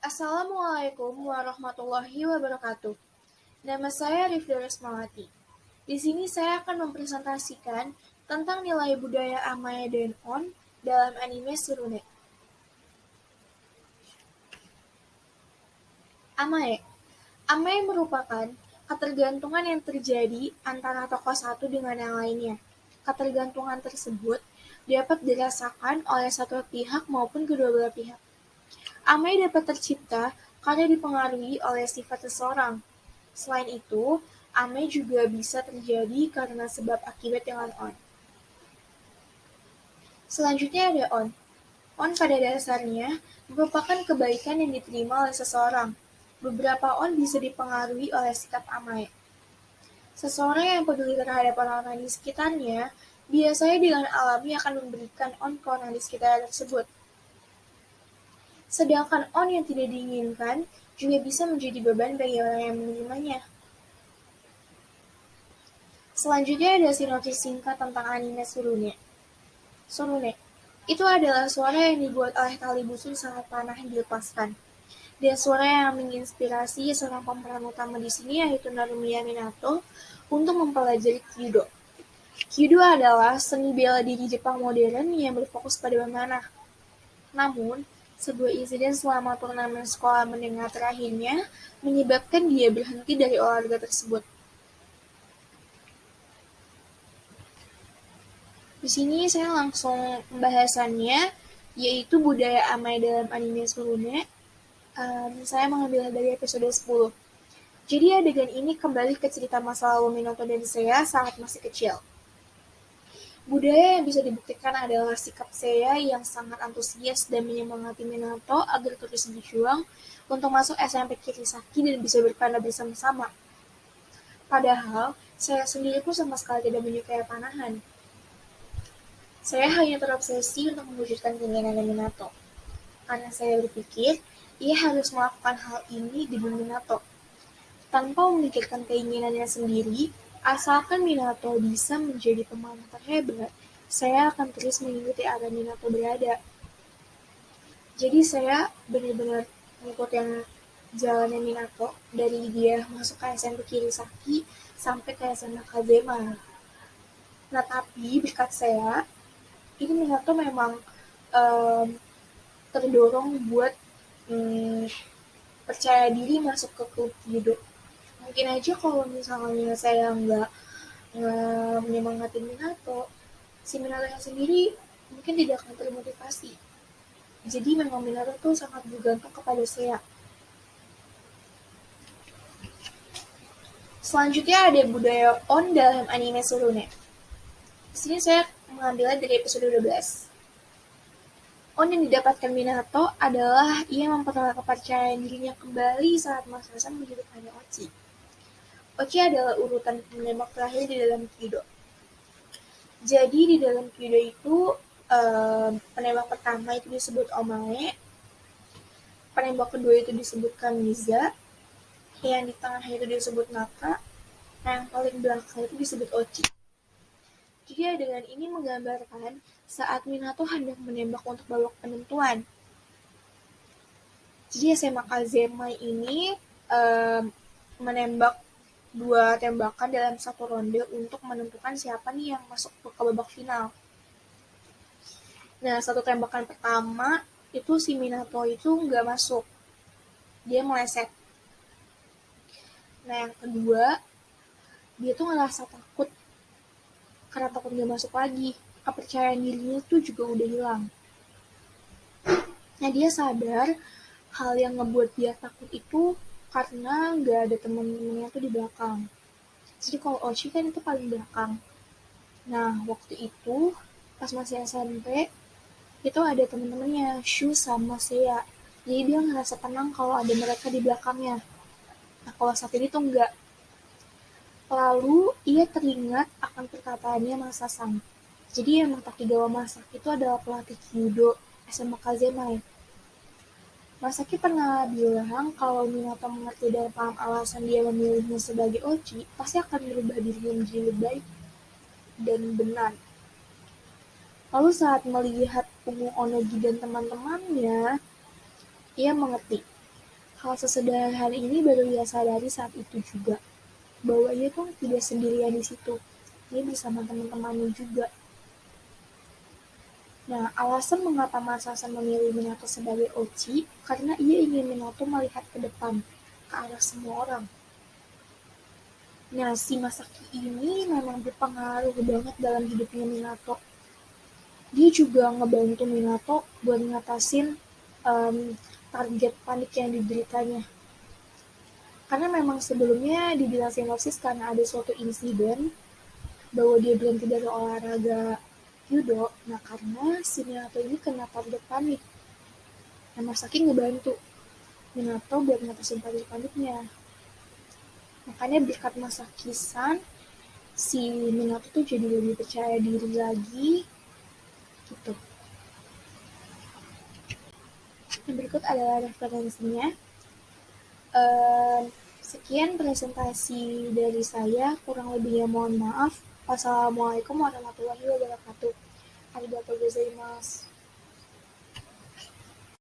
Assalamualaikum warahmatullahi wabarakatuh. Nama saya Rifda Resmawati. Di sini saya akan mempresentasikan tentang nilai budaya Amae dan On dalam anime Tsurune. Amae. Amae merupakan ketergantungan yang terjadi antara tokoh satu dengan yang lainnya. Ketergantungan tersebut dapat dirasakan oleh satu pihak maupun kedua belah pihak. Amae dapat tercipta karena dipengaruhi oleh sifat seseorang. Selain itu, Ame juga bisa terjadi karena sebab akibat dengan On. Selanjutnya ada On. On pada dasarnya merupakan kebaikan yang diterima oleh seseorang. Beberapa On bisa dipengaruhi oleh sikap Ame. Seseorang yang peduli terhadap orang-orang di sekitarnya, biasanya dengan alami akan memberikan On ke orang di sekitar tersebut. Sedangkan On yang tidak diinginkan juga bisa menjadi beban bagi orang yang menerimanya. Selanjutnya ada sinopsis singkat tentang anime Tsurune. Tsurune itu adalah suara yang dibuat oleh tali busur saat panah yang dilepaskan. Dan suara yang menginspirasi seorang pemeran utama di sini yaitu Narumiya Minato untuk mempelajari Kyudo. Kyudo adalah seni bela diri Jepang modern yang berfokus pada memanah. Namun, sebuah insiden selama turnamen sekolah menengah terakhirnya menyebabkan dia berhenti dari olahraga tersebut. Di sini saya langsung pembahasannya, yaitu budaya Amae dalam anime Tsurune. Saya mengambil dari episode 10. Jadi adegan ini kembali ke cerita masa lalu Minato dan Seiya saat masih kecil. Budaya yang bisa dibuktikan adalah sikap Seiya yang sangat antusias dan menyemangati Minato agar terus berjuang untuk masuk SMP Kirisaki dan bisa berpanda bersama-sama. Padahal, saya sendiri pun sama sekali tidak menyukai panahan. Saya hanya terobsesi untuk mewujudkan keinginan Minato, karena saya berpikir ia harus melakukan hal ini demi Minato. Tanpa memikirkan keinginannya sendiri, asalkan Minato bisa menjadi pemanah terhebat, saya akan terus mengikuti arah Minato berada. Jadi saya benar-benar mengikuti jalannya Minato dari dia masuk ke SMP Kirisaki sampai ke SMA Kazema. Nah tapi berkat saya, ini Minato memang terdorong buat percaya diri masuk ke klub judo. Mungkin aja kalau misalnya saya nggak menyemangatin Minato, si Minato yang sendiri mungkin tidak akan termotivasi. Jadi memang Minato tuh sangat bergantung kepada saya. Selanjutnya ada budaya On dalam anime Tsurune. Di sini saya mengambilnya dari episode 12. On yang didapatkan Minato adalah ia memperoleh kepercayaan dirinya kembali saat masa-masa menghidupkannya Ochi. Ochi adalah urutan penembak terakhir di dalam Kyudo. Jadi di dalam Kyudo itu penembak pertama itu disebut Omae, penembak kedua itu disebut Kamiza, yang di tengah itu disebut Naka, yang paling belakang itu disebut Ochi. Jadi adegan ini menggambarkan saat Minato hendak menembak untuk babak penentuan. Jadi SMA Kazema ini menembak 2 tembakan dalam 1 ronde untuk menentukan siapa nih yang masuk ke babak final. Nah, 1 tembakan pertama itu si Minato itu nggak masuk. Dia meleset. Nah, yang kedua, dia tuh ngerasa takut. Karena takut nggak masuk lagi. Kepercayaan dirinya tuh juga udah hilang. Nah, dia sadar hal yang ngebuat dia takut itu karena nggak ada temen-temennya tuh di belakang. Jadi kalau Ochi kan itu paling belakang. Nah, waktu itu pas masih SMP itu ada temen-temennya Shu sama Seiya. Jadi dia ngerasa tenang kalau ada mereka di belakangnya. Nah, kalau saat ini tuh enggak. Lalu ia teringat akan perkataannya Masa-san. Jadi yang Takigawa Masaki itu adalah pelatih Kyudo SMA Kazema. Masaki pernah bilang kalau Minato mengerti dan paham alasan dia memilihnya sebagai Ochi, pasti akan merubah dirinya menjadi lebih baik dan benar. Lalu saat melihat Ungu Onogi dan teman-temannya, ia mengerti Hal sesederhana ini baru ia sadari saat itu juga, bahwa ia tuh tidak sendirian di situ. Ia bersama teman-temannya juga. Nah, alasan mengapa Mas Hasan memilih Minato sebagai Ochi, karena ia ingin Minato melihat ke depan, ke arah semua orang. Nah, si Masaki ini memang berpengaruh banget dalam hidupnya Minato. Dia juga ngebantu Minato buat ngatasin um, target panik yang dideritanya. Karena memang sebelumnya dibilang sinopsis karena ada suatu insiden bahwa dia berhenti dari olahraga judo. Nah, karena si Minato ini kena target panik. Nah, Masaki ngebantu Minato buat ngatasin target paniknya. Makanya berkat Masaki-san, si Minato tuh jadi lebih percaya diri lagi gitu. Yang berikut adalah referensinya. Sekian presentasi dari saya, kurang lebihnya mohon maaf. Wassalamualaikum warahmatullahi wabarakatuh. Arigatou gozaimasu.